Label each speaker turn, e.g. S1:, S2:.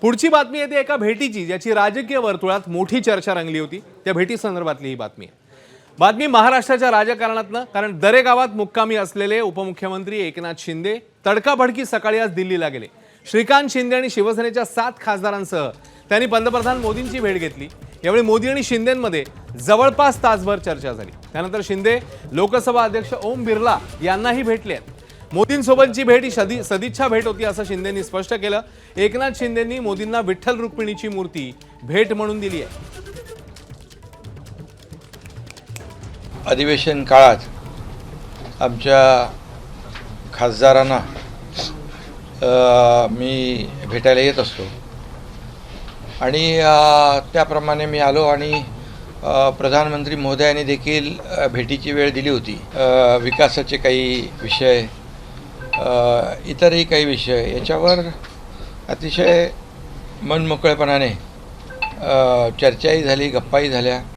S1: पुढची बातमी येते एका भेटीची, ज्याची राजकीय वर्तुळात मोठी चर्चा रंगली होती। त्या भेटी संदर्भातली ही बातमी महाराष्ट्राच्या राजकारणातनं, कारण दरेगावात मुक्कामी असलेले उपमुख्यमंत्री एकनाथ शिंदे तडकाफडकी सकाळी आज दिल्लीला गेले। श्रीकांत शिंदे आणि शिवसेनेच्या 7 खासदारांसह त्यांनी पंतप्रधान मोदींची भेट घेतली। यावेळी मोदी आणि शिंदेंमध्ये जवळपास तासभर चर्चा झाली। त्यानंतर शिंदे लोकसभा अध्यक्ष ओम बिर्ला यांनाही भेटले आहेत। मोदींसोबतची भेट ही सदिच्छा भेट होती असं शिंदेंनी स्पष्ट केलं। एकनाथ शिंदेंनी मोदींना विठ्ठल रुक्मिणीची मूर्ती भेट म्हणून दिली आहे।
S2: अधिवेशन काळात आमच्या खासदारांना मी भेटायला येत असतो आणि त्याप्रमाणे मी आलो आणि प्रधानमंत्री महोदयांनी देखील भेटीची वेळ दिली होती। विकासाचे काही विषय, इतरही काही विषय याच्यावर अतिशय मनमोकळेपणाने चर्चाही झाली, गप्पाही झाल्या।